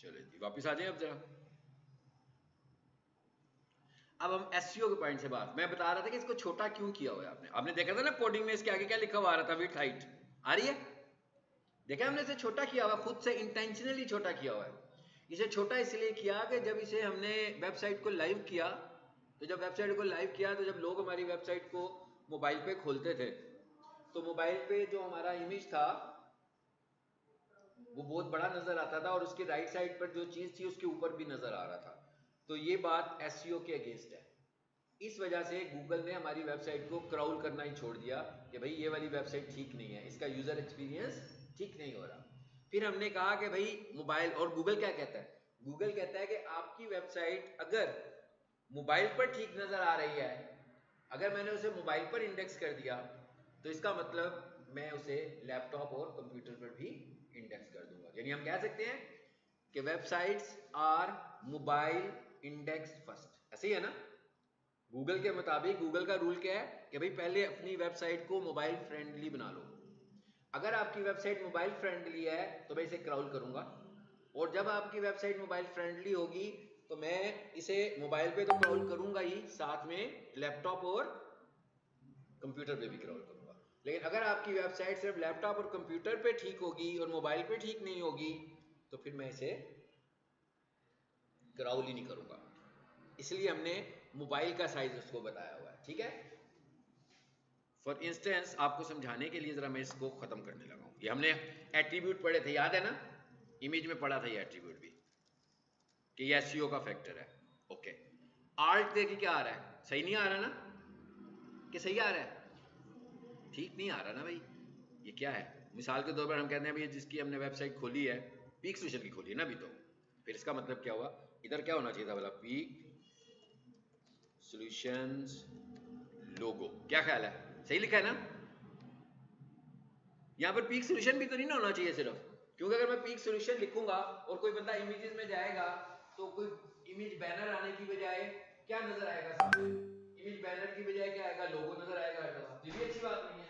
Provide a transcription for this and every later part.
चले जी वापस आ जाए अब जरा। अब हम एसईओ के पॉइंट से बात, मैं बता रहा था कि इसको छोटा क्यों किया हुआ है आपने। आपने देखा था ना कोडिंग में इसके आगे क्या लिखा हुआ आ रहा था, विड्थ हाइट आ रही है, देखा हमने इसे छोटा किया हुआ, खुद से इंटेंशनली छोटा किया हुआ है। इसे छोटा इसलिए किया कि जब इसे हमने वेबसाइट को लाइव किया, तो जब वेबसाइट को लाइव किया तो जब लोग हमारी वेबसाइट को मोबाइल पे खोलते थे तो मोबाइल पे जो हमारा इमेज था वो बहुत बड़ा नजर आता था और उसके राइट साइड पर जो चीज थी उसके ऊपर भी नजर आ रहा था। तो ये बात एसईओ के अगेंस्ट है। इस वजह से गूगल ने हमारी वेबसाइट को क्राउल करना ही छोड़ दिया कि भाई ये वाली वेबसाइट ठीक नहीं है, इसका यूजर एक्सपीरियंस ठीक नहीं हो रहा। फिर हमने कहा कि भाई मोबाइल, और गूगल क्या कहता है, गूगल कहता है कि आपकी वेबसाइट अगर मोबाइल पर ठीक नजर आ रही है, अगर मैंने उसे मोबाइल पर इंडेक्स कर दिया तो इसका मतलब मैं उसे लैपटॉप और कंप्यूटर पर भी इंडेक्स कर दूंगा। यानी हम कह सकते हैं कि websites are mobile index first, ऐसे ही है ना। गूगल के मुताबिक, गूगल का रूल क्या है कि भाई पहले अपनी वेबसाइट को मोबाइल फ्रेंडली बना लो। अगर आपकी वेबसाइट मोबाइल फ्रेंडली है तो मैं इसे क्राउल करूंगा, और जब आपकी वेबसाइट मोबाइल फ्रेंडली होगी तो मैं इसे मोबाइल पे तो क्राउल करूंगा ही, साथ में लैपटॉप और कंप्यूटर पे भी क्राउल करूंगा। लेकिन अगर आपकी वेबसाइट सिर्फ लैपटॉप और कंप्यूटर पे ठीक होगी और मोबाइल पे ठीक नहीं होगी तो फिर मैं इसे क्राउल ही नहीं करूंगा। इसलिए हमने मोबाइल का साइज उसको बताया हुआ है, ठीक है। फॉर इंस्टेंस आपको समझाने के लिए जरा मैं इसको खत्म करने लगा हूं। ये हमने एट्रीब्यूट पढ़े थे, याद है ना, इमेज में पढ़ा था ये एट्रीब्यूट भी कि ये एसईओ का फैक्टर है। ओके, आर्ट देखिए क्या आ रहा है, सही नहीं आ रहा ना, कि सही आ रहा है, ठीक नहीं आ रहा ना भाई। ये क्या है, मिसाल के तौर पर हम कहते हैं भाई जिसकी हमने वेबसाइट खोली है, पीक सोल्यूशन की खोली है ना अभी, तो फिर इसका मतलब क्या हुआ, इधर क्या होना चाहिए था बोला, पीक सॉल्यूशंस लोगो, क्या ख्याल है, सही लिखा है ना। यहां पर पीक सॉल्यूशन भी तो नहीं ना होना चाहिए सिर्फ, क्योंकि अगर मैं पीक सॉल्यूशन लिखूंगा और कोई बंदा इमेजेस में जाएगा तो कोई इमेज बैनर आने की बजाय क्या नजर आएगा सामने, इमेज बैनर की बजाय क्या आएगा, लोगो नजर आएगा हर दफा। ये भी अच्छी बात नहीं है।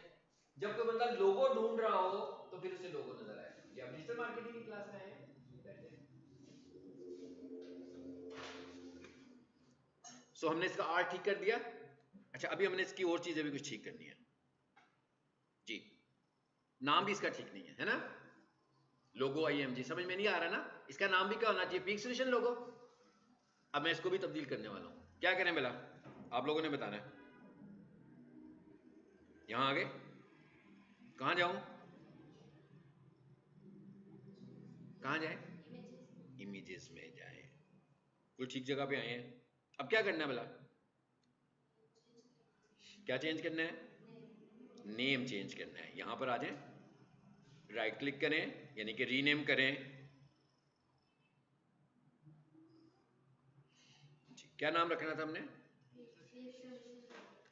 जब कोई बंदा लोगो ढूंढ रहा हो तो फिर उसे लोगो नजर आएगा। ये आप डिजिटल मार्केटिंग की क्लास में आए हैं, सो हमने इसका आर ठीक कर दिया। अच्छा, अभी हमने इसकी और चीजें भी कुछ ठीक करनी है जी। नाम भी इसका ठीक नहीं है, है ना, लोगो आईएमजी समझ में नहीं आ रहा ना, इसका नाम भी क्या होना चाहिए, पीक सॉल्यूशन लोगो। अब मैं इसको भी तब्दील करने वाला हूं, क्या करें बेला, आप लोगों ने बताना है। यहां आगे कहां जाऊं, कहां जाए, इमेजेस में जाए, कुल ठीक जगह पे आए हैं। अब क्या करना है बेला, क्या चेंज करना है, नेम चेंज करना है। यहां पर आ जाए, राइट क्लिक करें, यानी कि रीनेम करें जी। क्या नाम रखना था हमने,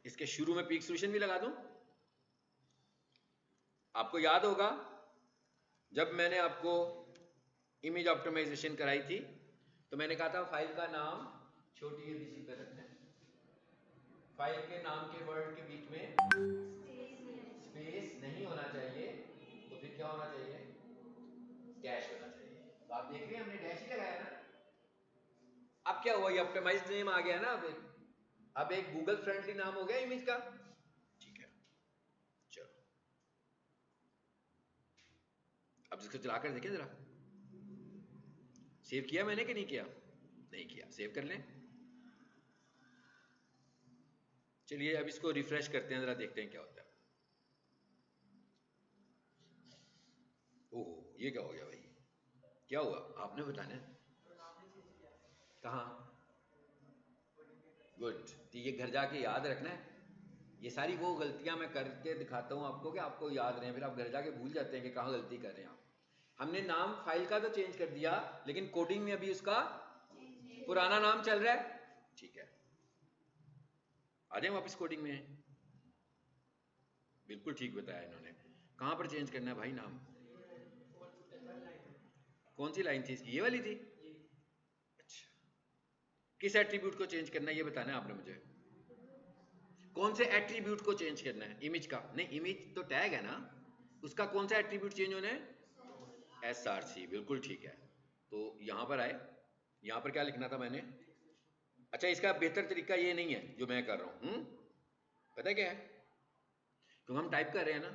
इसके शुरू में पीक सॉल्यूशन भी लगा दूं। आपको याद होगा जब मैंने आपको इमेज ऑप्टिमाइजेशन कराई थी तो मैंने कहा था फाइल का नाम छोटी एबीसी पे रखना है, फाइल के नाम के वर्ड के बीच में स्पेस नहीं होना चाहिए, तो फिर क्या होना चाहिए, डैश होना चाहिए। तो आप देख रहे हैं हमने डैश ही लगाया ना। अब क्या हुआ, ये ऑप्टिमाइज्ड नेम आ गया ना, अब एक गूगल फ्रेंडली नाम हो गया इमेज का, ठीक है। चलो अब इसको चलाकर देखें जरा, सेव किया मैंने कि नहीं किया, नहीं किया, सेव कर लें। चलिए अब इसको रिफ्रेश करते हैं, जरा देखते हैं क्या होता है। ओहो, ये क्या हो गया भाई, क्या हुआ आपने बताना है। कहाँ, गुड, तो ये घर जाके याद रखना है। ये सारी वो गलतियां मैं करके दिखाता हूँ आपको कि आपको याद रहे, फिर आप घर जाके भूल जाते हैं कि कहाँ गलती कर रहे हैं आप। हमने नाम फाइल का तो चेंज कर दिया, लेकिन कोडिंग में अभी उसका पुराना नाम चल रहा है, ठीक है। आ जाए वापस कोडिंग में, बिल्कुल ठीक बताया इन्होंने। कहाँ पर चेंज करना है भाई नाम, कौन सी लाइन थी इसकी, ये वाली थी। अच्छा, किस एट्रीब्यूट को चेंज करना है ये बताना है आपने मुझे, कौन से एट्रीब्यूट को चेंज करना है, इमेज का नहीं, इमेज तो टैग है ना, उसका कौन सा एट्रीब्यूट चेंज होना है, एसआरसी, बिल्कुल ठीक है। तो यहाँ पर आए, यहाँ पर क्या लिखना था मैंने, अच्छा इसका बेहतर तरीका ये नहीं है जो मैं कर रहा हूँ, पता है क्या है, क्योंकि हम टाइप कर रहे हैं ना,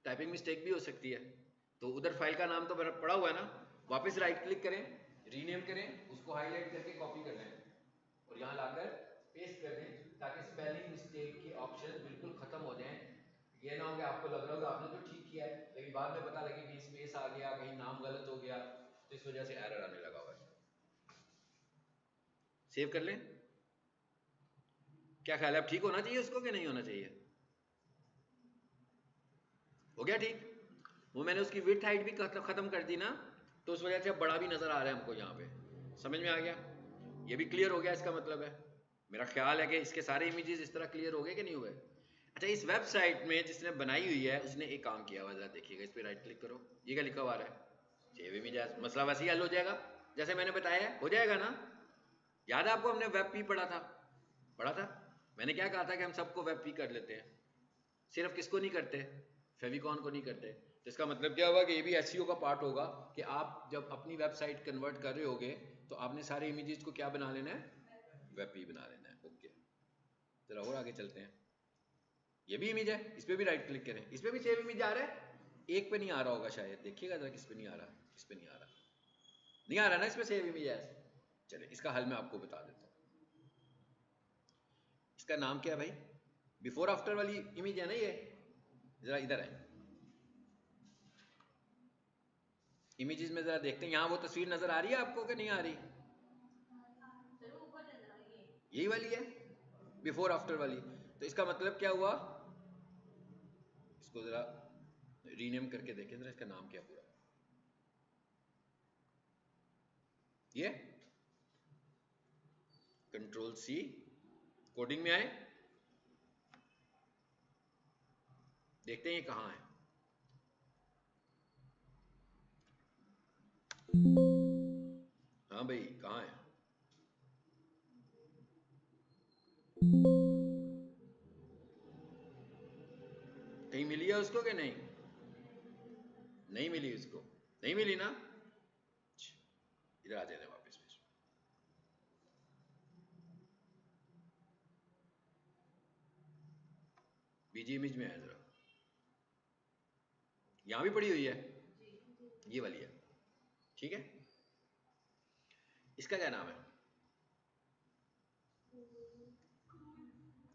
टाइपिंग मिस्टेक भी हो सकती है, तो उधर फाइल का नाम तो पड़ा हुआ है ना, वापस राइट क्लिक करें, रीनेम करें, उसको हाईलाइट करके कॉपी कर लें और यहाँ लाकर पेस्ट कर दें, ताकि स्पेलिंग मिस्टेक के ऑप्शन बिल्कुल खत्म हो जाएं। ये ना हो कि आपको लग रहा हो कि आपने तो ठीक किया है, लेकिन बाद में पता लगे कहीं स्पेस आ गया, कहीं नाम गलत हो गया, तो इस वजह से एरर आने लगा हुआ है। सेव कर लें। क्या ख्याल है, अब ठीक होना चाहिए उसको कि नहीं होना चाहिए? हो गया ठीक? वो मैंने उसकी विड्थ हाइट भी खत्म कर दी ना, तो उस वजह से अब बड़ा भी नजर आ रहा है हमको यहाँ पे। समझ में आ गया? ये भी क्लियर हो गया, इसका मतलब है, मेरा ख्याल है कि इसके सारे इमेजेस इस तरह क्लियर हो गए कि नहीं हुए? अच्छा, इस वेबसाइट में जिसने बनाई हुई है उसने एक काम किया हुआ, जरा देखिएगा, इस पर राइट क्लिक करो, ये क्या लिखा हुआ है, सेव इमेजेस, मसला वैसे ही हल हो जाएगा जैसे मैंने बताया, हो जाएगा ना? याद है आपको, हमने वेब पी पढ़ा था, मैंने क्या कहा था कि हम सबको वेब पी कर लेते हैं, सिर्फ किसको नहीं करते, फेविकॉन को नहीं करते। तो इसका मतलब क्या हुआ कि ये भी एसईओ का पार्ट होगा कि आप जब अपनी वेबसाइट कन्वर्ट कर रहे होगे तो आपने सारे इमेजेस को क्या बना लेना है, वेब पी बना लेना है। ओके, जरा और आगे चलते हैं। ये भी इमेज है, इस पर भी राइट क्लिक करें, इस पर भी सेव इमेज आ रहा है, एक पे नहीं आ रहा होगा शायद, देखिएगा जरा किस पे नहीं आ रहा, इस पे नहीं आ रहा, नहीं आ रहा ना इस पे सेव इमेज है। चलिए इसका हल मैं आपको बता देता हूँ। इसका नाम क्या है भाई, बिफोर आफ्टर वाली इमेज है ना ये, जरा इधर आए, इमेजेस में जरा देखते हैं, यहाँ वो तस्वीर नजर आ रही है आपको कि नहीं आ रही? यही वाली है, बिफोर आफ्टर वाली। तो इसका मतलब क्या हुआ, इसको जरा रीनेम करके देखें जरा, इसका नाम क्या पूरा, ये कंट्रोल सी, कोडिंग में आए, देखते हैं ये कहाँ है। हाँ भाई कहाँ है, कहीं मिली है उसको कि नहीं? नहीं मिली उसको, नहीं मिली ना, इधर आ जाने वापस। बीजी इमेज में है जरा, यहां भी पड़ी हुई है, ये वाली है, ठीक है। इसका क्या नाम है,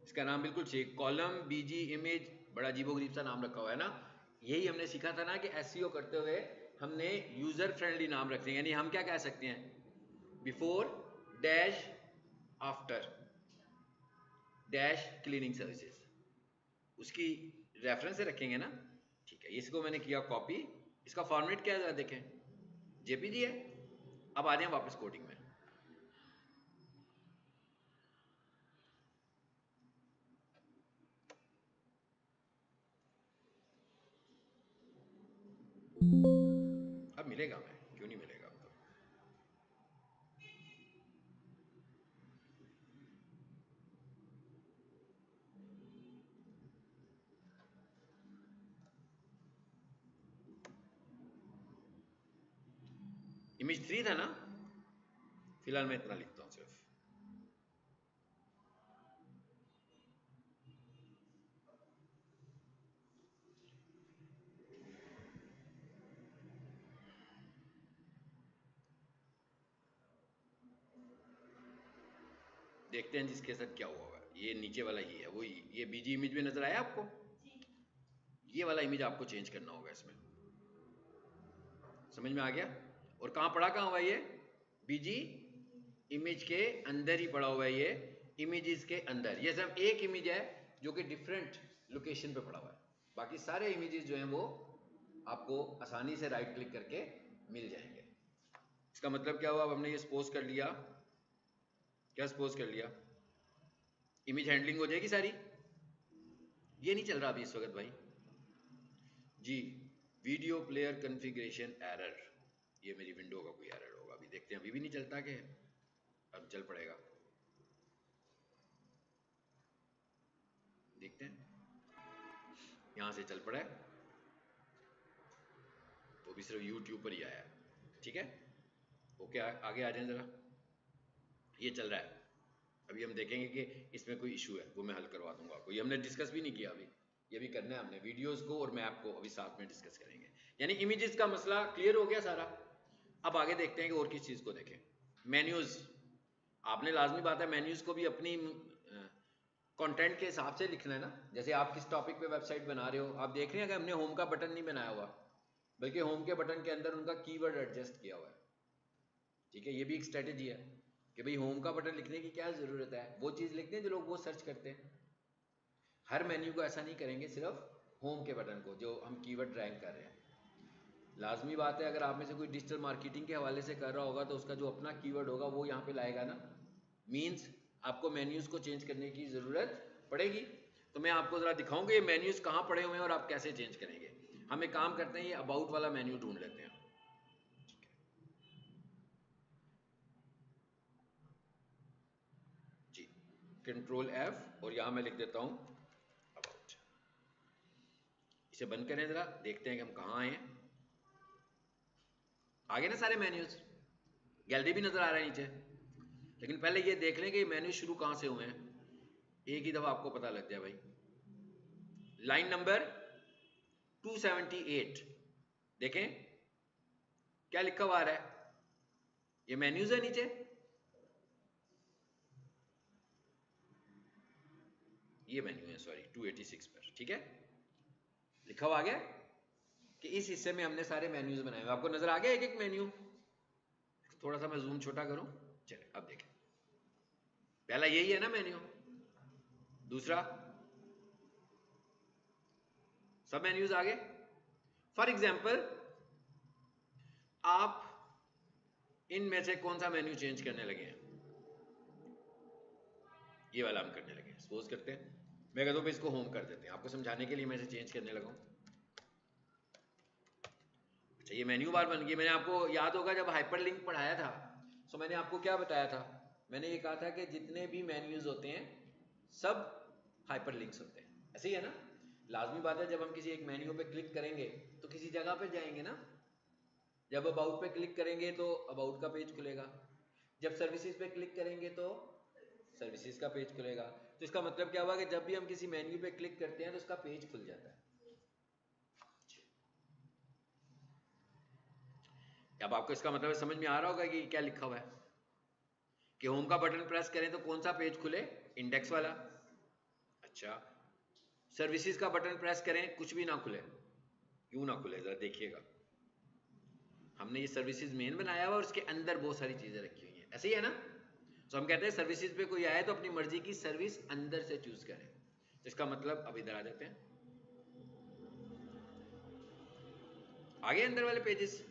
इसका नाम बिल्कुल ठीक, कॉलम बीजी इमेज, बड़ा अजीबोगरीब सा नाम रखा हुआ है ना। यही हमने सीखा था ना कि एसईओ करते हुए हमने यूजर फ्रेंडली नाम रखते हैं, यानी हम क्या कह सकते हैं, before dash after dash cleaning services, उसकी रेफरेंस से रखेंगे ना। ठीक है, इसको मैंने किया कॉपी, इसका फॉर्मेट क्या है जरा देखें, जेपीजी है। अब आ जाए वापस कोडिंग में, अब मिलेगा, मैं क्यों नहीं मिलेगा, अब तो इमेज 3 था ना, फिलहाल मैं इतना लिखता हूँ सिर्फ। देखते हैं जिसके साथ क्या हुआ होगा, ये नीचे वाला ही है, वही ये बीजी इमेज में नजर आया आपको, ये वाला इमेज आपको चेंज करना होगा इसमें, समझ में आ गया? और कहाँ पड़ा, कहाँ हुआ ये, बीजी इमेज के अंदर ही पड़ा हुआ है ये, इमेजेस के अंदर, ये सिर्फ एक इमेज है जो कि डिफरेंट लोकेशन पे पड़ा हुआ है, बाकी सारे इमेजेस जो हैं वो आपको आसानी से राइट क्लिक करके मिल जाएंगे। इसका मतलब क्या हुआ, अब हमने ये सपोज कर लिया, क्या सपोज कर लिया, इमेज हैंडलिंग हो जाएगी सारी, ये नहीं चल रहा अभी इस वक्त भाई जी, वीडियो प्लेयर कॉन्फ़िगरेशन एरर, ये मेरी विंडो का कोई एरर होगा, अभी देखते हैं, अभी भी नहीं चलता कि अब चल पड़ेगा, देखते हैं, यहाँ से चल पड़ा है, वो भी सिर्फ यूट्यूब पर ही आया है, ठीक है। ओके, आगे आ जाए जरा। ये चल रहा है, अभी हम देखेंगे कि इसमें कोई इशू है, वो मैं हल करवा दूंगा आपको। ये हमने डिस्कस भी नहीं किया अभी, ये भी करना है हमने, वीडियोस को और मैप को अभी साथ में डिस्कस करेंगे। यानी इमेजेस का मसला क्लियर हो गया सारा। अब आगे देखते हैं कि और किस चीज़ को देखें। मेन्यूज़, आपने लाजमी बात है मेन्यूज़ को भी अपनी कंटेंट के हिसाब से लिखना है ना। जैसे आप किस टॉपिक पे वेबसाइट बना रहे हो, आप देख रहे हैं कि हमने होम का बटन नहीं बनाया हुआ, बल्कि होम के बटन के अंदर उनका कीवर्ड एडजस्ट किया हुआ है। ठीक है, ये भी एक स्ट्रेटेजी है कि भाई होम का बटन लिखने की क्या ज़रूरत है, वो चीज़ लिखते हैं जो लोग वो सर्च करते हैं। हर मेन्यू को ऐसा नहीं करेंगे, सिर्फ होम के बटन को जो हम कीवर्ड रैंक कर रहे हैं। लाजमी बात है, अगर आप में से कोई डिजिटल मार्केटिंग के हवाले से कर रहा होगा तो उसका जो अपना कीवर्ड होगा वो यहाँ पे लाएगा ना। मीन्स आपको मेन्यूज़ को चेंज करने की ज़रूरत पड़ेगी। तो मैं आपको ज़रा दिखाऊंगा ये मेन्यूज़ कहाँ पड़े हुए हैं और आप कैसे चेंज करेंगे। हम एक काम करते हैं, ये अबाउट वाला मेन्यू ढूंढ लेते हैं। जी, कंट्रोल F और यहाँ मैं लिख देता हूँ अबाउट। इसे बंद करें ज़रा, देखते हैं कि हम कहाँ आए हैं। आगे ना सारे मेन्यूज़, गैलरी भी नज़र आ रहा है नीचे। लेकिन पहले ये देख लें कि ये मेन्यू शुरू कहाँ से हुए हैं, एक ही दफ़ा आपको पता लग जाए भाई। लाइन नंबर 278 देखें क्या लिखा हुआ आ रहा है, ये मेन्यूज है नीचे। ये मेन्यू है, सॉरी 286 पर, ठीक है, लिखा हुआ आ गया कि इस हिस्से में हमने सारे मेन्यूज बनाए हुए। आपको नजर आ गया एक एक मेन्यू। थोड़ा सा मैं जूम छोटा करूं, चले अब देखें। पहला यही है ना मेन्यू, दूसरा सब मेन्यूज आ गए। फॉर एग्जाम्पल आप इनमें से कौन सा मेन्यू चेंज करने लगे हैं, ये वाला हम करने लगे। सपोज करते हैं मैं कहता हूं इसको होम कर देते हैं, आपको समझाने के लिए मैं इसे चेंज करने लगा हूं। अच्छा, ये मेन्यू बार बन गई। मैंने आपको याद होगा जब हाइपरलिंक पढ़ाया था, तो मैंने आपको क्या बताया था, मैंने ये कहा था कि जितने भी मेन्यूज होते हैं सब हाइपरलिंक्स होते हैं, ऐसे ही है ना। लाजमी बात है, जब हम किसी एक मेन्यू पे क्लिक करेंगे तो किसी जगह पे जाएंगे ना। जब अबाउट पे क्लिक करेंगे तो अबाउट का पेज खुलेगा, जब सर्विसेज पे क्लिक करेंगे तो सर्विसेज का पेज खुलेगा। तो इसका मतलब क्या हुआ कि जब भी हम किसी मेन्यू पे क्लिक करते हैं तो उसका पेज खुल जाता है। अब आपको इसका मतलब समझ में आ रहा होगा कि क्या लिखा हुआ है कि होम का बटन प्रेस करें तो कौन सा पेज खुले, इंडेक्स वाला। अच्छा, सर्विसेज का बटन प्रेस करें कुछ भी ना खुले, क्यों ना खुले जरा देखिएगा। हमने ये सर्विसेज मेन बनाया हुआ और उसके अंदर बहुत सारी चीजें रखी हुई हैं, ऐसे ही है ना। तो हम कहते हैं सर्विसेज पे कोई आए तो अपनी मर्जी की सर्विस अंदर से चूज करें। तो इसका मतलब अब इधर आ जाते हैं, आगे अंदर वाले पेजेस।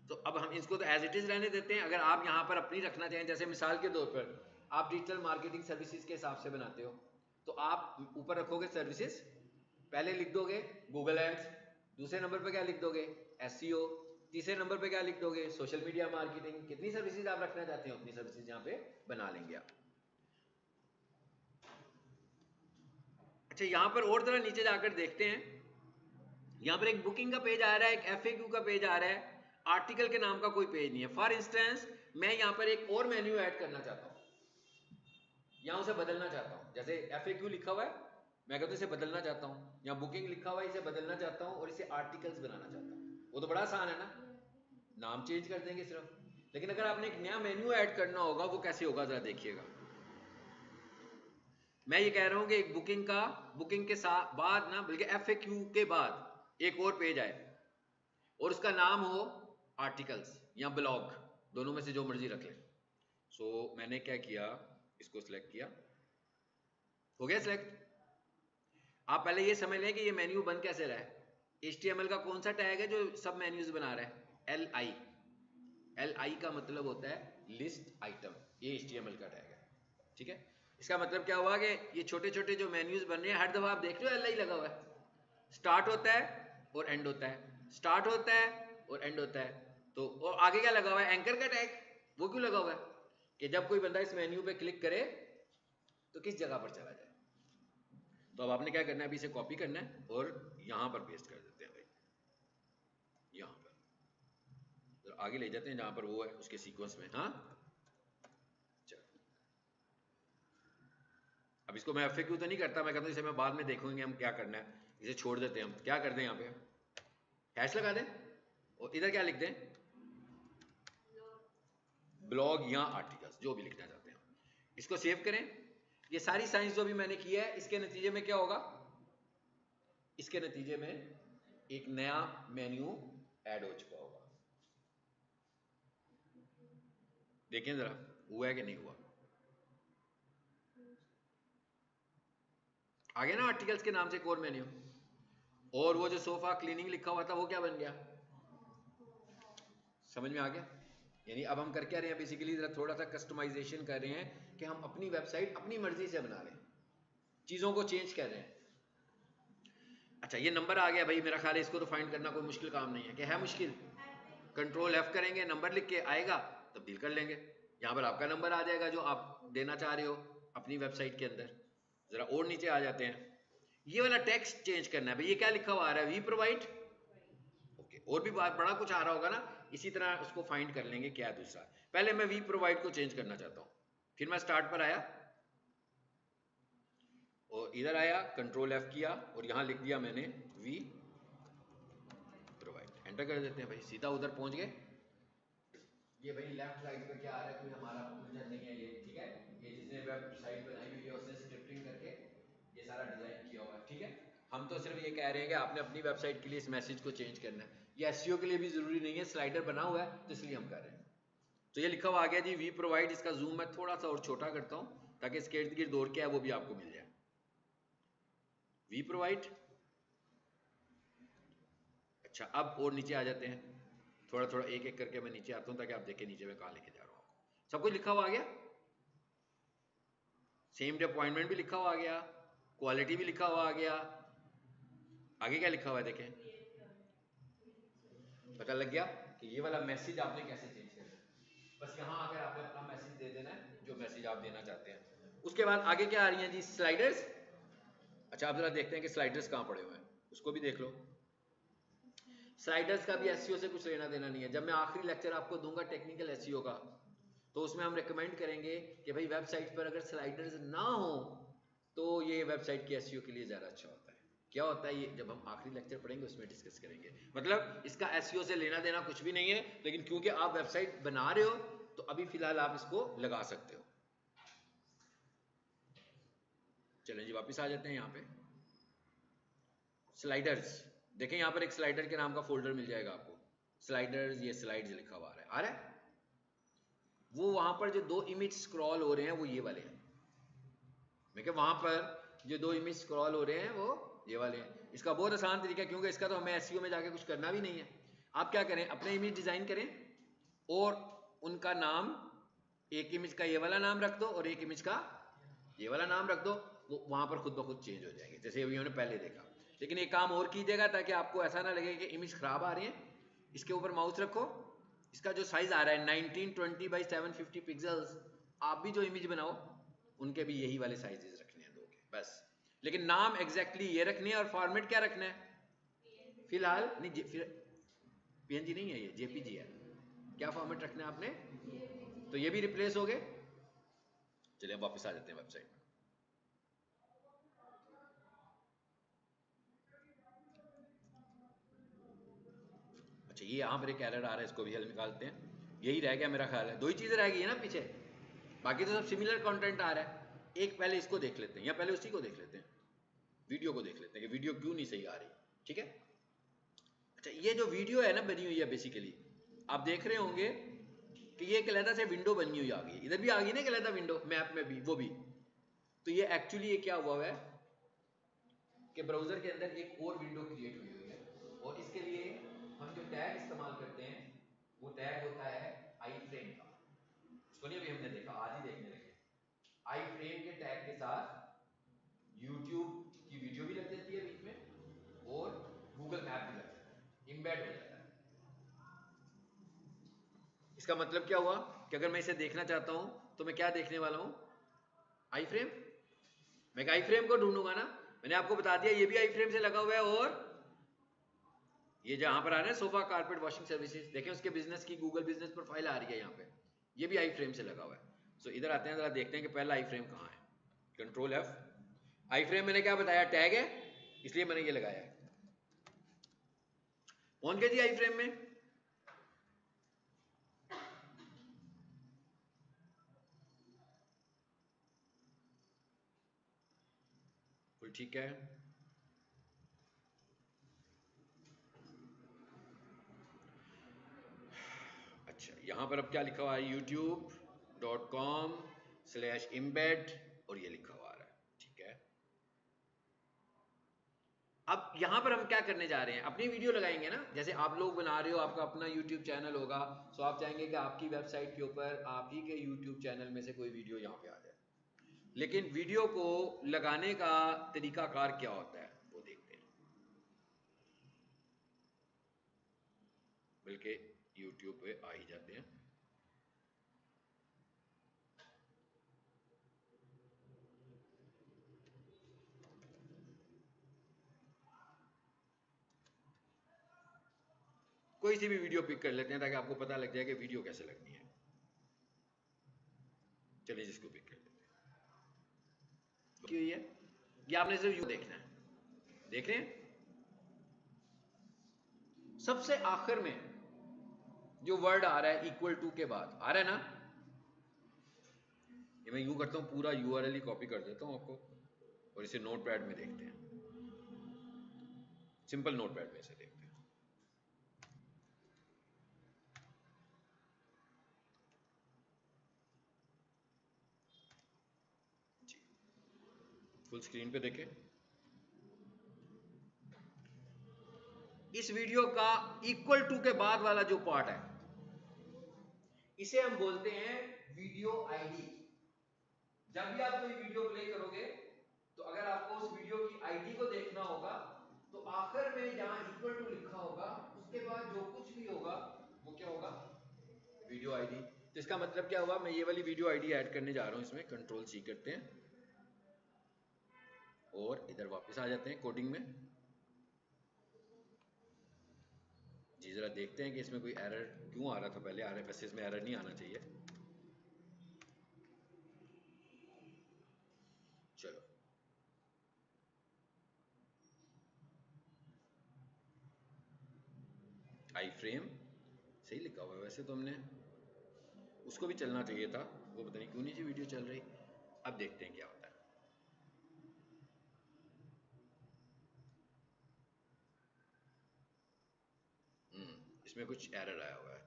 तो अब हम इसको तो एज इट इज रहने देते हैं। अगर आप यहाँ पर अपनी रखना चाहें, जैसे मिसाल के तौर पर आप डिजिटल मार्केटिंग सर्विसेज के हिसाब से बनाते हो, तो आप ऊपर रखोगे सर्विसेज, पहले लिख दोगे गूगल एड्स, दूसरे नंबर पे क्या लिख दोगे एसईओ, तीसरे नंबर पे क्या लिख दोगे सोशल मीडिया मार्केटिंग। कितनी सर्विसेज आप रखना चाहते हो, अपनी सर्विसेज यहाँ पे बना लेंगे आप। अच्छा, यहाँ पर और तरह नीचे जाकर देखते हैं, यहाँ पर एक बुकिंग का पेज आ रहा है, एक एफएक्यू का पेज आ रहा है, आर्टिकल के नाम का कोई पेज नहीं है। फॉर इंस्टेंस मैं यहाँ पर एक और मेन्यू ऐड करना चाहता हूँ, यहाँ उसे बदलना चाहता हूँ। जैसे एफएक्यू लिखा हुआ है, मैं कहता हूँ इसे बदलना चाहता हूँ। यहाँ बुकिंग लिखा हुआ है, इसे बदलना चाहता हूँ और इसे आर्टिकल्स बनाना चाहता हूँ। वो तो बड़ा आसान है ना, नाम चेंज कर देंगे सिर्फ। लेकिन अगर आपने एक नया मेन्यू ऐड करना होगा, वो कैसे होगा जरा देखिएगा। मैं ये कह रहा हूँ कि एक बुकिंग के साथ बाद ना, बल्कि एफएक्यू के बाद एक और पेज आए और उसका नाम हो आर्टिकल्स या ब्लॉग, दोनों में से जो मर्जी रख लें। सो मैंने क्या किया, इसको सिलेक्ट किया, हो गया सिलेक्ट। आप पहले ये समझ लें कि ये मेन्यू बन कैसे रहा है। HTML का कौन सा टैग है जो सब मेन्यूज बना रहा है, LI का मतलब होता है लिस्ट आइटम, ये HTML का टैग है, ठीक है। इसका मतलब क्या हुआ कि ये छोटे छोटे जो मेन्यूज बन रहे हैं, हर दफा आप देख रहे हो LI लगा हुआ है। स्टार्ट होता है और एंड होता है, स्टार्ट होता है और एंड होता है। तो और आगे क्या लगा हुआ है, एंकर का टैग। वो क्यों लगा हुआ है कि जब कोई बंदा इस मेन्यू पे क्लिक करे तो किस जगह पर चला जाए। तो अब आपने क्या करना है, अभी इसे कॉपी करना है और यहां पर पेस्ट कर देते हैं भाई, यहां पर। आगे ले जाते हैं जहां पर वो है उसके सीक्वेंस में। हाँ अब इसको मैं FAQ तो नहीं करता, मैं कहता हूँ इसे मैं बाद में देखेंगे हम क्या करना है, इसे छोड़ देते हैं हम। क्या कर दें यहाँ पे हैश लगा दें और इधर क्या लिख दें, ब्लॉग या आर्टिकल्स, जो भी लिखना चाहते हैं। इसको सेव करें। ये सारी साइंस जो भी मैंने की है, इसके नतीजे में क्या होगा, इसके नतीजे में एक नया मेन्यू ऐड हो चुका होगा। देखें जरा हुआ है कि नहीं हुआ। आ गया ना आर्टिकल्स के नाम से कोर मेन्यू। और वो जो सोफा क्लीनिंग लिखा हुआ था वो क्या बन गया, समझ में आ गया। यानी अब हम कर क्या रहे हैं, बेसिकली थोड़ा सा कस्टमाइजेशन कर रहे हैं कि हम अपनी वेबसाइट अपनी मर्जी से बना रहे हैं, चीजों को चेंज कर रहे हैं। अच्छा ये नंबर आ गया भाई, मेरा ख्याल है इसको तो फाइंड करना कोई मुश्किल काम नहीं है। क्या है मुश्किल, कंट्रोल F करेंगे, नंबर लिख के आएगा, तब्दील कर लेंगे। यहाँ पर आपका नंबर आ जाएगा जो आप देना चाह रहे हो अपनी वेबसाइट के अंदर। जरा और नीचे आ जाते हैं, ये वाला टेक्स्ट चेंज करना है भाई। ये क्या लिखा हुआ आ रहा है, वी प्रोवाइड। ओके, और भी बड़ा कुछ आ रहा होगा ना, इसी तरह उसको फाइंड कर लेंगे क्या है दूसरा। पहले मैं वी प्रोवाइड को चेंज करना चाहता हूँ, फिर मैं स्टार्ट पर आया और इधर आया, कंट्रोल F किया और यहाँ लिख दिया मैंने वी प्रोवाइड, एंटर कर देते हैं भाई, सीधा उधर पहुंच गए। ये भाई लेफ्ट साइड पे क्या आ रहा है, कोई हमारा उलझन नहीं है ये, ठीक है। ये जिसने वेबसाइट बनाई हुई है उसने स्क्रिप्टिंग करके ये सारा डिजाइन किया हुआ है, ठीक है। हम तो सिर्फ ये कह रहे हैं कि आपने अपनी वेबसाइट के लिए इस मैसेज को चेंज करना है। ये एसईओ के लिए भी जरूरी नहीं है, स्लाइडर बना हुआ है तो इसलिए हम कर रहे हैं। तो ये लिखा हुआ आ गया जी वी प्रोवाइड। इसका जूम मैं थोड़ा सा और छोटा करता हूँ ताकि इसके इर्द गिर्द और क्या है वो भी आपको मिल जाए। We provide. अच्छा अब और नीचे आ जाते हैं, थोड़ा थोड़ा एक एक करके मैं नीचे आता हूँ ताकि आप देखें नीचे मैं कहाँ लेके जा रहा हूँ। सब कुछ लिखा हुआ आ गया, सेम डे अपॉइंटमेंट भी लिखा हुआ आ गया, क्वालिटी भी लिखा हुआ आ गया। आगे क्या लिखा हुआ है देखें, पता लग गया कि ये वाला मैसेज आपने कैसे चेंज करना है। बस यहाँ आकर आपने अपना मैसेज दे देना है जो मैसेज आप देना चाहते हैं। उसके बाद आगे क्या आ रही हैं जी, स्लाइडर्स। अच्छा आप जरा देखते हैं कि स्लाइडर्स कहाँ पड़े हुए हैं, उसको भी देख लो। स्लाइडर्स का भी एसईओ से कुछ लेना देना नहीं है। जब मैं आखिरी लेक्चर आपको दूंगा टेक्निकल एसईओ का, तो उसमें हम रेकमेंड करेंगे कि भाई वेबसाइट पर अगर स्लाइडर्स ना हो तो ये वेबसाइट के एसईओ के लिए ज़्यादा अच्छा होता है। क्या होता है ये जब हम आखिरी लेक्चर पढ़ेंगे उसमें डिस्कस करेंगे। मतलब इसका एसईओ से लेना देना कुछ भी नहीं है, लेकिन क्योंकि आप वेबसाइट बना रहे हो तो अभी फिलहाल आप इसको लगा सकते हो। चलें जी वापस आ जाते हैं यहाँ पे स्लाइडर्स। देखें यहाँ पर एक स्लाइडर के नाम का फोल्डर मिल जाएगा आपको, स्लाइडर्स, ये स्लाइड्स लिखा हुआ आ रहा है। वो वहां पर जो दो इमेज स्क्रॉल हो रहे हैं वो ये वाले हैं। मैं क्या वहां पर जो दो इमेज स्क्रॉल हो रहे हैं वो ये वाले हैं। इसका बहुत आसान तरीका है, क्योंकि इसका तो हमें एसईओ में जाके कुछ करना भी नहीं है। आप क्या करें, अपने इमेज डिजाइन करें और उनका नाम, एक इमेज का ये वाला नाम रख दो और एक इमेज का ये वाला नाम रख दो। वो वहां पर खुद ब खुद चेंज हो जाएंगे जैसे अभी हमने पहले देखा। लेकिन एक काम और कीजिएगा ताकि आपको ऐसा ना लगे कि इमेज खराब आ रही है। इसके ऊपर माउस रखो, इसका जो साइज आ रहा है 1920x750 पिक्सल्स, आप भी जो इमेज बनाओ उनके भी यही वाले साइजेस रखने हैं दो के बस। लेकिन नाम एग्जैक्टली ये रखने हैं और फॉर्मेट क्या रखना है फिलहाल नहीं, फिर पीएनजी नहीं है ये जेपीजी है। क्या फॉर्मेट रखना है आपने, तो ये भी रिप्लेस हो गए। चलिए अब वापस आ जाते हैं वेबसाइट में। अच्छा ये यहाँ पर एक एरर आ रहा है, इसको भी हल निकालते हैं। यही रह गया मेरा ख्याल है, दो ही चीजें रह गई है ना पीछे, बाकी तो सब सिमिलर कंटेंट आ रहा है। एक पहले इसको देख लेते हैं या पहले उसी को देख लेते हैं, वीडियो को देख लेते हैं कि वीडियो क्यों नहीं सही आ रही, ठीक है। अच्छा ये जो वीडियो है ना बनी हुई है, बेसिकली आप देख रहे होंगे कि ये एक अलग से विंडो बनी हुई आ गई, इधर भी आ गई ना एक अलग विंडो मैप में भी, वो भी। तो ये एक्चुअली ये क्या हुआ है कि ब्राउजर के अंदर एक और विंडो क्रिएट हुई है, और इसके लिए हम जो टैग इस्तेमाल करते हैं वो टैग होता है आई फ्रेम का। इसको नहीं अभी हमने देखा, आज ही देखने लगे। आई फ्रेम के टैग के साथ YouTube की वीडियो भी लग जाती है बीच में और गूगल मैप भी लग जाता है, इम्बेड हो जाता है। इसका मतलब क्या हुआ कि अगर मैं इसे देखना चाहता हूं तो मैं क्या देखने वाला हूं, आई फ्रेम। मैं आई फ्रेम को ढूंढूंगा ना, मैंने आपको बता दिया ये भी आई फ्रेम से लगा हुआ है और ये जहां पर आ रहा है सोफा कारपेट वॉशिंग सर्विसेज, देखें उसके बिजनेस की गूगल बिजनेस प्रोफाइल आ रही है यहाँ पे, ये भी आई फ्रेम से लगा हुआ है। सो इधर आते हैं, जरा देखते हैं कि पहला आई फ्रेम कहाँ है। कंट्रोल एफ, आई फ्रेम मैंने क्या बताया, टैग है, इसलिए मैंने ये लगाया है। पहुंच गए जी आई फ्रेम में। फुल ठीक है। अच्छा, यहां पर अब क्या लिखा हुआ है, youtube.com/embed, और ये लिखा हुआ है, ठीक है। अब यहां पर हम क्या करने जा रहे हैं, अपनी वीडियो लगाएंगे ना, जैसे आप लोग बना रहे हो, आपका अपना यूट्यूब चैनल होगा, सो आप चाहेंगे कि आपकी वेबसाइट के ऊपर आप ही के यूट्यूब चैनल में से कोई वीडियो यहाँ पे आ जाए। लेकिन वीडियो को लगाने का तरीकाकार क्या होता है वो देखते हैं, बल्कि यूट्यूब पे आ ही जाते हैं। कोई सी भी वीडियो पिक कर लेते हैं ताकि आपको पता लग जाए कि वीडियो कैसे लगनी है। चलिए जिसको पिक कर लेते हैं, क्यों है ये आपने सिर्फ यू देखना है, देख रहे हैं सबसे आखिर में जो वर्ड आ रहा है इक्वल टू के बाद आ रहा है ना, ये मैं यूं करता हूं, पूरा यूआरएल ही कॉपी कर देता हूं आपको, और इसे नोटपैड में देखते हैं, सिंपल नोटपैड में इसे देखते हैं। जी, फुल स्क्रीन पे देखें, इस वीडियो का इक्वल टू के बाद वाला जो पार्ट है इसे हम बोलते हैं वीडियो आईडी। जब भी आप कोई वीडियो प्ले करोगे तो अगर आपको उस वीडियो की आईडी को देखना होगा तो आखिर में जहां इक्वल टू लिखा होगा उसके बाद जो कुछ भी होगा वो क्या होगा, वीडियो आईडी। तो इसका मतलब क्या हुआ, मैं ये वाली वीडियो आईडी ऐड करने जा रहा हूं, इसमें कंट्रोल सी करते हैं और इधर वापस आ जाते हैं कोडिंग में। जी जरा देखते हैं कि इसमें कोई एरर क्यों आ रहा था पहले, आ रहा है, वैसे इसमें एरर नहीं आना चाहिए। चलो आई फ्रेम सही लिखा हुआ है वैसे तो, हमने उसको भी चलना चाहिए था, वो पता नहीं क्यों नहीं जी वीडियो चल रही। अब देखते हैं क्या होता है। इसमें कुछ एरर आया हुआ है,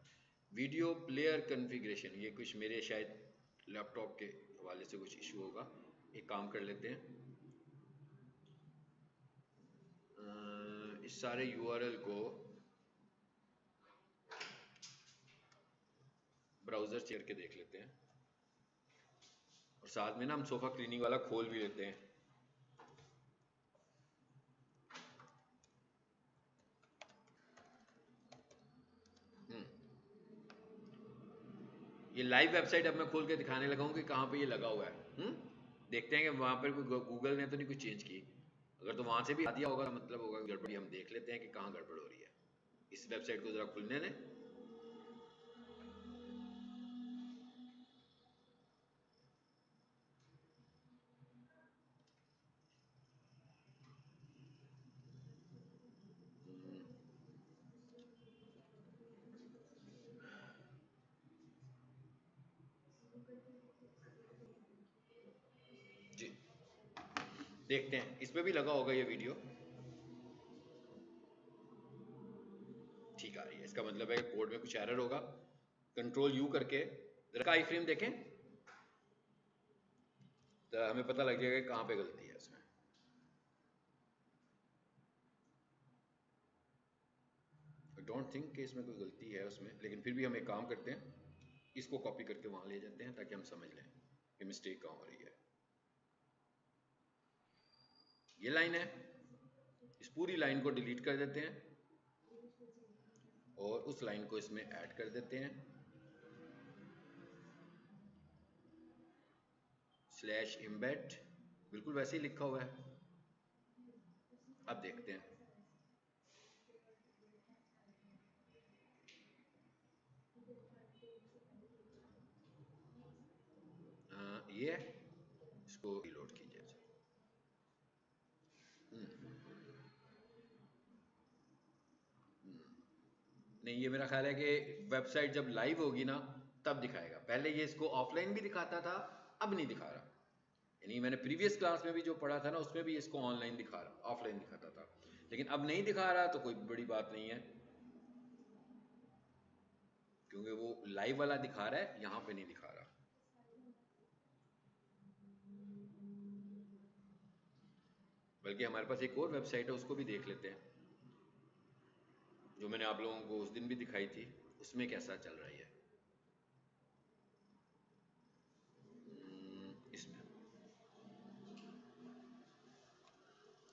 वीडियो प्लेयर कॉन्फ़िगरेशन, ये कुछ मेरे शायद लैपटॉप के हवाले से कुछ इशू होगा। एक काम कर लेते हैं, इस सारे यूआरएल को ब्राउज़र शेयर के देख लेते हैं, और साथ में ना हम सोफा क्लीनिंग वाला खोल भी लेते हैं। ये लाइव वेबसाइट अब मैं खोल के दिखाने लगा हूँ कि कहाँ पे ये लगा हुआ है। देखते हैं कि वहाँ पर गूगल ने तो नहीं कुछ चेंज की, अगर तो वहाँ से भी आ दिया होगा मतलब होगा गड़बड़ी। हम देख लेते हैं कि कहाँ गड़बड़ हो रही है, इस वेबसाइट को ज़रा खुलने दें। जी देखते हैं, इसमें भी लगा होगा ये वीडियो, ठीक आ रही है, इसका मतलब है कोड में कुछ एरर होगा। कंट्रोल यू करके जरा आई फ्रेम देखें तो हमें पता लग जाएगा कहाँ पे गलती है इसमें। आई डोंट थिंक कि इसमें कोई गलती है उसमें, लेकिन फिर भी हम एक काम करते हैं, इसको कॉपी करके वहाँ ले जाते हैं ताकि हम समझ लें कि मिस्टेक कहाँ हो रही है। ये लाइन है, इस पूरी लाइन को डिलीट कर देते हैं और उस लाइन को इसमें ऐड कर देते हैं, /embed, बिल्कुल वैसे ही लिखा हुआ है। अब देखते हैं, ये है, इसको रिलोड कीजिए। नहीं, ये मेरा ख्याल है कि वेबसाइट जब लाइव होगी ना तब दिखाएगा। पहले ये इसको ऑफलाइन भी दिखाता था, अब नहीं दिखा रहा। यानी मैंने प्रीवियस क्लास में भी जो पढ़ा था ना उसमें भी इसको ऑनलाइन दिखा रहा, ऑफलाइन दिखाता था, लेकिन अब नहीं दिखा रहा, तो कोई बड़ी बात नहीं है, क्योंकि वो लाइव वाला दिखा रहा है, यहाँ पे नहीं दिखा रहा। बल्कि हमारे पास एक और वेबसाइट है, उसको भी देख लेते हैं, जो मैंने आप लोगों को उस दिन भी दिखाई थी, उसमें कैसा चल रहा है। इसमें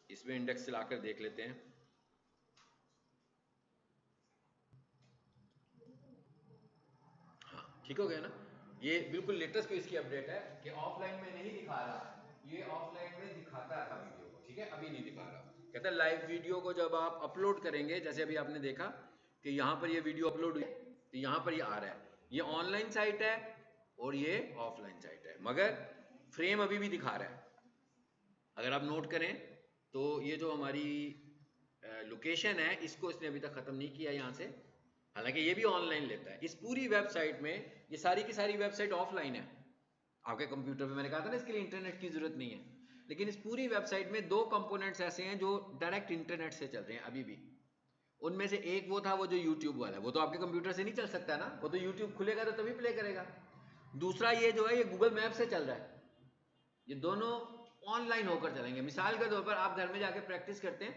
इसमें इंडेक्स चलाकर देख लेते हैं। हाँ, ठीक हो गया ना। ये बिल्कुल लेटेस्ट पे इसकी अपडेट है कि ऑफलाइन में नहीं दिखा रहा, ये ऑफलाइन में दिखाता था वीडियो को, ठीक है, अभी नहीं दिखा रहा। कहता है लाइव वीडियो को जब आप अपलोड करेंगे, जैसे अभी आपने देखा कि यहाँ पर ये वीडियो अपलोड हुई, तो यहाँ पर ये आ रहा है, ये ऑनलाइन साइट है और ये ऑफलाइन साइट है, मगर फ्रेम अभी भी दिखा रहा है। अगर आप नोट करें तो ये जो हमारी लोकेशन है, इसको इसने अभी तक ख़त्म नहीं किया यहाँ से, हालांकि ये भी ऑनलाइन लेता है। इस पूरी वेबसाइट में, ये सारी की सारी वेबसाइट ऑफलाइन है। आपके कंप्यूटर में मैंने कहा था ना इसके लिए इंटरनेट की ज़रूरत नहीं है, लेकिन इस पूरी वेबसाइट में दो कंपोनेंट्स ऐसे हैं जो डायरेक्ट इंटरनेट से चल रहे हैं अभी भी। उनमें से एक वो था, वो जो यूट्यूब वाला है, वो तो आपके कंप्यूटर से नहीं चल सकता ना, वो तो यूट्यूब खुलेगा तो तभी प्ले करेगा। दूसरा ये जो है, ये गूगल मैप से चल रहा है। ये दोनों ऑनलाइन होकर चलेंगे। मिसाल के तौर पर आप घर में जाके प्रैक्टिस करते हैं,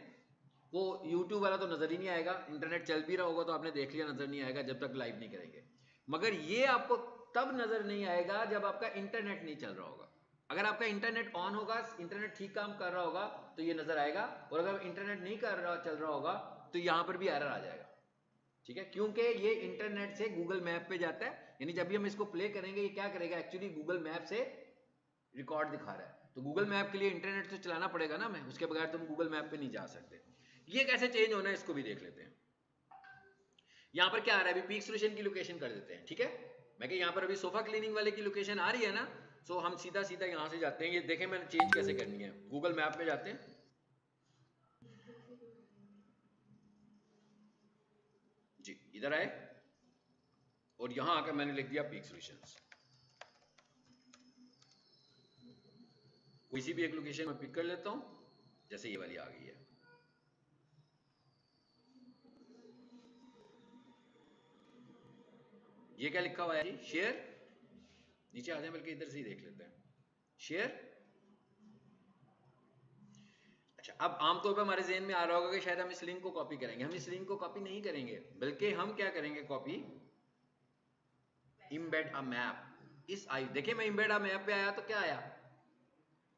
वो यूट्यूब वाला तो नज़र ही नहीं आएगा, इंटरनेट चल भी रहा होगा तो आपने देख लिया, नज़र नहीं आएगा जब तक लाइव नहीं करेंगे। मगर ये आपको तब नज़र नहीं आएगा जब आपका इंटरनेट नहीं चल रहा होगा। अगर आपका इंटरनेट ऑन होगा, इंटरनेट ठीक काम कर रहा होगा, तो ये नज़र आएगा, और अगर इंटरनेट नहीं कर रहा, चल रहा होगा, तो यहाँ पर भी एरर आ जाएगा। ठीक है, क्योंकि ये इंटरनेट से गूगल मैप पे जाता है, यानी जब भी हम इसको प्ले करेंगे, ये क्या करेगा, एक्चुअली गूगल मैप से रिकॉर्ड दिखा रहा है। तो गूगल मैप के लिए इंटरनेट तो चलाना पड़ेगा ना, मैं उसके बगैर तुम गूगल मैप पे नहीं जा सकते। ये कैसे चेंज होना है, इसको भी देख लेते हैं। यहाँ पर क्या आ रहा है, अभी पीक सोल्यूशन की लोकेशन कर देते हैं, ठीक है। मैं कि यहाँ पर अभी सोफा क्लीनिंग वाले की लोकेशन आ रही है ना, सो हम सीधा सीधा यहाँ से जाते हैं। ये देखें मैंने चेंज कैसे करनी है, गूगल मैप में जाते हैं, जी इधर आए, और यहाँ आकर मैंने लिख दिया पीक सोल्यूशंस। किसी भी एक लोकेशन में पिक कर लेता हूँ, जैसे ये वाली आ गई है। ये क्या लिखा हुआ है जी, शेयर, नीचे आ जाए, बल्कि इधर से ही देख लेते हैं, शेयर। अच्छा, अब आमतौर पर हमारे जहन में आ रहा होगा कि शायद हम इस लिंक को कॉपी करेंगे। हम इस लिंक को कॉपी नहीं करेंगे, बल्कि हम क्या करेंगे कॉपी, इम्बेड अ मैप। इस आई, देखिए मैं इम्बेड अ मैप पे आया तो क्या आया,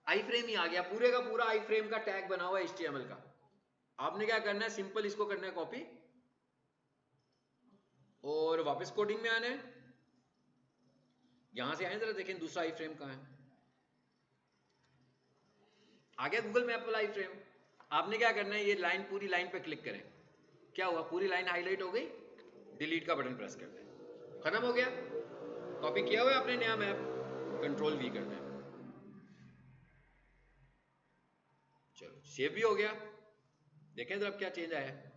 आई फ्रेम ही आ गया, पूरे का पूरा आई फ्रेम का टैग बना हुआ है HTML का। आपने क्या करना है, सिंपल इसको करना है कॉपी, और वापस कोडिंग में आना है। यहां से आए जरा देखें दूसरा आई फ्रेम कहां है, आ गया गूगल मैप वाला आई फ्रेम। आपने क्या करना है, ये लाइन, पूरी लाइन पे क्लिक करें, क्या हुआ, पूरी लाइन हाईलाइट हो गई, डिलीट का बटन प्रेस कर दें, खत्म हो गया, कॉपी किया हुआ है आपने नया मैप, कंट्रोल V कर दें, चलो सेव भी हो गया। देखें जरा क्या चेंज आया है।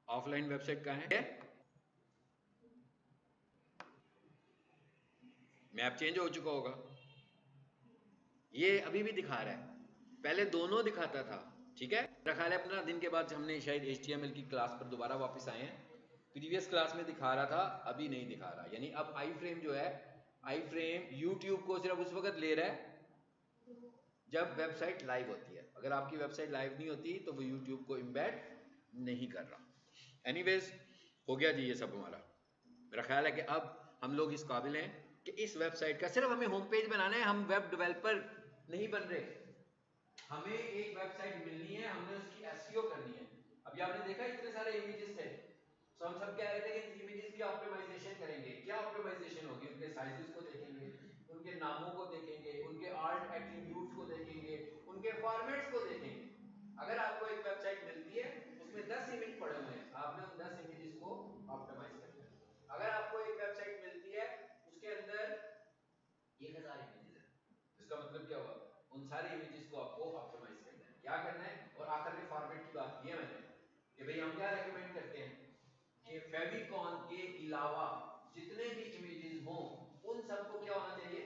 ऑफलाइन वेबसाइट कहाँ है, मैप चेंज हो चुका होगा, ये अभी भी दिखा रहा है, पहले दोनों दिखाता था, ठीक है। मेरा ख्याल है 15 दिन के बाद हमने शायद HTML की क्लास पर दोबारा वापस आए हैं, प्रीवियस क्लास में दिखा रहा था, अभी नहीं दिखा रहा। यानी अब आई फ्रेम जो है, आई फ्रेम यूट्यूब को सिर्फ उस वक्त ले रहा है जब वेबसाइट लाइव होती है। अगर आपकी वेबसाइट लाइव नहीं होती तो वो यूट्यूब को इम्बेड नहीं कर रहा। एनीवेज, हो गया जी ये सब हमारा। मेरा ख्याल है कि अब हम लोग इस काबिल हैं कि इस वेबसाइट का सिर्फ हमें होम पेज बनाना है। हम वेब डेवलपर नहीं बन रहे, हमें एक वेबसाइट मिलनी है, हमने उसकी एसईओ करनी है। अभी आपने देखा इतने सारे इमेजेस थे, तो हम सब कह रहे थे कि इन इमेजेस की ऑप्टिमाइजेशन करेंगे। क्या ऑप्टिमाइजेशन होगी, उनके साइजेस को देखेंगे, उनके नामों को देखेंगे, उनके आर्ट एट्रीब्यूट्स को देखेंगे, उनके फॉर्मेट्स को देखेंगे। अगर आपको एक वेबसाइट मिलती है, उसमें 10 इमेज पड़े हुए हैं, आपने उन 10 इमेजेस को ऑप्टिमाइज करना है। अगर आपको एक वेबसाइट मिलती है उसके अंदर 1000 इमेजेस है, इसका मतलब क्या हुआ, उन सारे इमेजेस को आपको ऑप्टिमाइज करना है, क्या करना है। और आखिर में फॉर्मेट की बात की है मैंने कि भाई हम क्या रेकमेंड करते हैं कि फेविकॉन के अलावा जितने भी इमेजेस हों उन सबको क्या होना चाहिए,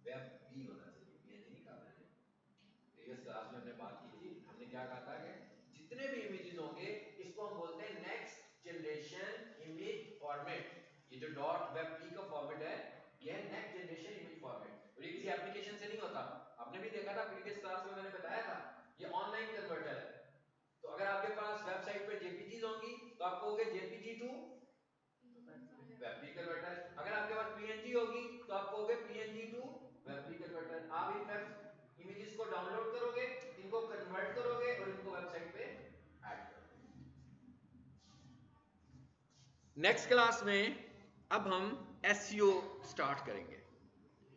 वेब भी होना चाहिए। ये नहीं कहा मैंने, प्रीवियस क्लास में हमने बात की थी, हमने क्या कहा था कि जितने भी इमेजेस होंगे इसको हम बोलते हैं नेक्स्ट जनरेशन इमेज फॉर्मेट। ये जो डॉट वेब पी का फॉर्मेट है ये है नेक्स्ट जनरेशन इमेज फॉर्मेट, और ये किसी एप्लीकेशन से नहीं होता। आपने भी देखा था प्रीवियस क्लास में, मैंने बताया था ये ऑनलाइन कन्वर्टर है। तो अगर आपके पास वेबसाइट पे जेपीजीज होंगी तो आप कहोगे जेपीजी टू वेब कन्वर्टर, अगर आपके पास पीएनजी होगी तो आप कहोगे पीएनजी टू वेब कन्वर्टर। आप इन वेब इमेजेस को डाउनलोड करोगे, इनको कन्वर्ट करोगे और इनको वेबसाइट पे ऐड करोगे। नेक्स्ट क्लास में अब हम एसईओ स्टार्ट करेंगे,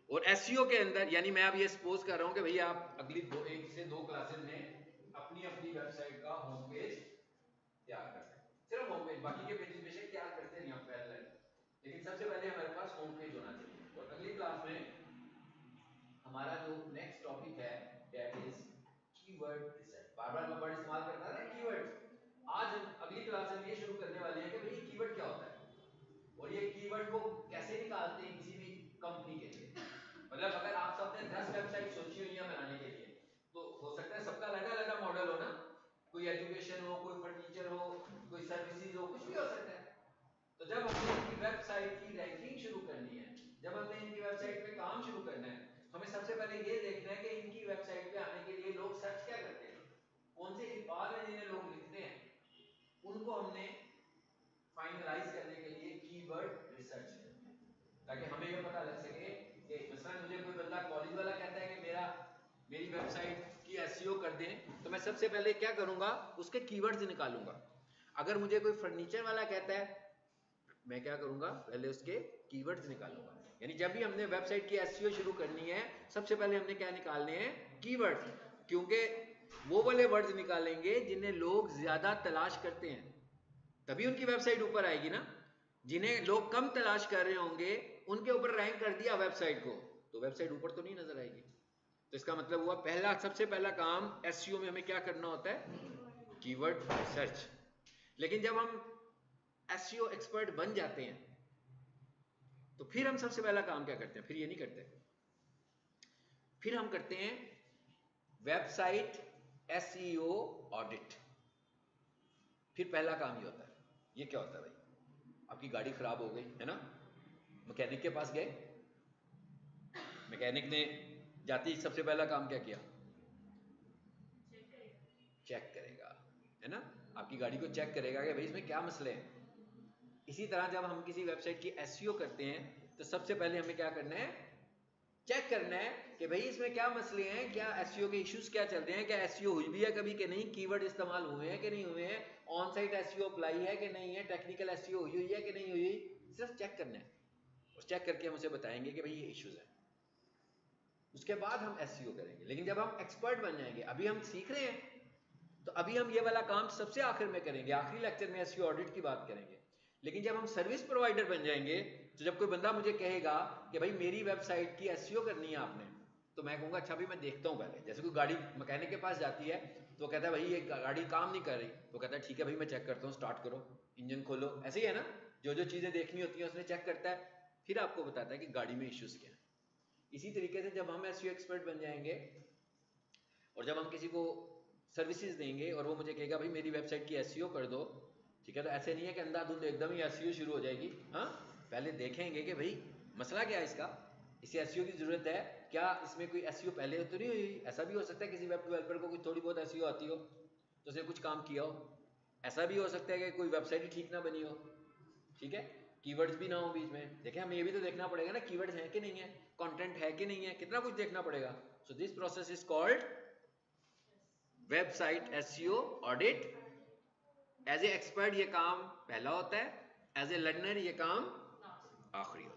और एसईओ के अंदर यानी मैं अब ये सपोज कर रहा हूं कि भैया आप अगली एक से दो क्लासेस में अपनी अपनी वेबसाइट का होम पेज तैयार करते हैं, सिर्फ होम पेज, बाकी के पेजेस बेशक तैयार करते नहीं हम पैरेलल, लेकिन सबसे पहले हमारे पास होम पेज होना चाहिए। और अगली क्लास में हमारा जो नेक्स्ट टॉपिक है दैट इज कीवर्ड रिसर्च। बार बार मैं वर्ड इस्तेमाल करता है ना कीवर्ड, आज हम अगली क्लास में ये शुरू करने वाले हैं कि भाई कीवर्ड क्या होता है और ये कीवर्ड को कैसे निकालते हैं किसी भी कंपनी के लिए। मतलब अगर आप सबने 10 वेबसाइट सोची हुई है बनाने के लिए तो हो सकता है सबका अलग अलग मॉडल हो ना, कोई एजुकेशन हो, कोई फर्नीचर हो, कोई सर्विसेज हो, कुछ भी हो सकता है। तो जब हमने इनकी वेबसाइट की रैंकिंग शुरू करनी है, जब हमने इनकी वेबसाइट पे काम शुरू करना है, तो हमें सबसे पहले ये देखना है कि इनकी वेबसाइट पे आने के लिए लोग सर्च क्या करते हैं, कौन से अल्फाज में जिन्हें लोग लिखते हैं, उनको हमने फाइनलाइज करने के लिए कीवर्ड रिसर्च करते हैं, ताकि हमें ये पता लग सके कि मसलन मुझे कोई बंदा कॉलेज वाला कहता है कि मेरी वेबसाइट की एसईओ कर दें, तो मैं सबसे पहले क्या करूंगा, उसके कीवर्ड्स निकालूंगा। अगर मुझे कोई फर्नीचर वाला कहता है, मैं क्या करूंगा, पहले उसके कीवर्ड्स निकालूंगा। यानी जब भी हमने वेबसाइट की एसईओ शुरू करनी है सबसे पहले हमने क्या निकालने हैं, कीवर्ड्स, क्योंकि वो वाले वर्ड्स निकालेंगे जिन्हें लोग ज्यादा तलाश करते हैं, तभी उनकी वेबसाइट ऊपर आएगी ना। जिन्हें लोग कम तलाश कर रहे होंगे उनके ऊपर रैंक कर दिया वेबसाइट को, तो वेबसाइट ऊपर तो नहीं नजर आएगी। तो इसका मतलब हुआ पहला, सबसे पहला काम एसईओ में हमें क्या करना होता है, कीवर्ड रिसर्च। लेकिन जब हम एसईओ एक्सपर्ट बन जाते हैं तो फिर हम सबसे पहला काम क्या करते हैं, फिर ये नहीं करते, फिर हम करते हैं वेबसाइट एसईओ ऑडिट। फिर पहला काम ये होता है, ये क्या होता है भाई, आपकी गाड़ी खराब हो गई है ना, मैकेनिक के पास गए, मैकेनिक ने जाते ही सबसे पहला काम क्या किया, चेक करेगा, है ना, आपकी गाड़ी को चेक करेगा कि भाई इसमें क्या मसले हैं। इसी तरह जब हम किसी वेबसाइट की एसईओ करते हैं तो सबसे पहले हमें क्या करना है, चेक करना है कि भाई इसमें क्या मसले हैं, क्या एसईओ के इश्यूज क्या चल रहे हैं, क्या एसईओ हुई भी है कभी कि नहीं, कीवर्ड इस्तेमाल हुए हैं कि नहीं हुए हैं, ऑन साइट एसईओ अप्लाई है कि नहीं है, टेक्निकल एसईओ हुई है कि नहीं हुई, सिर्फ चेक करना है। और चेक करके हम उसे बताएंगे कि भाई ये इश्यूज है, उसके बाद हम एसईओ करेंगे। लेकिन जब हम एक्सपर्ट बन जाएंगे, अभी हम सीख रहे हैं, तो अभी हम ये वाला काम सबसे आखिर में करेंगे, आखिरी लेक्चर में एसईओ ऑडिट की बात करेंगे। लेकिन जब हम सर्विस प्रोवाइडर बन जाएंगे, तो जब कोई बंदा मुझे कहेगा कि भाई मेरी वेबसाइट की एसईओ करनी है आपने, तो मैं कहूंगा अच्छा भाई मैं देखता हूँ पहले। जैसे कोई गाड़ी मैकेनिक के पास जाती है तो कहता है भाई ये गाड़ी काम नहीं कर रही, तो कहता है ठीक है भाई मैं चेक करता हूँ, स्टार्ट करो, इंजन खोलो, ऐसे ही है ना, जो जो चीजें देखनी होती हैं उसने चेक करता है, फिर आपको बताता है कि गाड़ी में इश्यूज क्या है। इसी तरीके से जब हम एसईओ एक्सपर्ट बन जाएंगे और जब हम किसी को सर्विसेज देंगे और वो मुझे कहेगा भाई मेरी वेबसाइट की एसईओ कर दो, ठीक है, तो ऐसे नहीं है कि अंधाधुंध एकदम ही एसईओ शुरू हो जाएगी। हाँ, पहले देखेंगे कि भाई मसला क्या है इसका, इसे एसईओ की जरूरत है क्या, इसमें कोई एसईओ पहले तो नहीं हुई। ऐसा भी हो सकता है किसी वेब डेवलपर को कुछ थोड़ी बहुत एसईओ आती हो तो उसने कुछ काम किया हो, ऐसा भी हो सकता है कि कोई वेबसाइट ही ठीक ना बनी हो, ठीक है, कीवर्ड्स भी ना हो बीच में। देखें हमें ये भी तो देखना पड़ेगा ना कीवर्ड्स हैं कि नहीं है, कंटेंट है कि नहीं है, कितना कुछ देखना पड़ेगा। So this process is called website SEO audit. As a expert ये काम पहला होता है, एज ए लर्नर ये काम आखिरी होता है।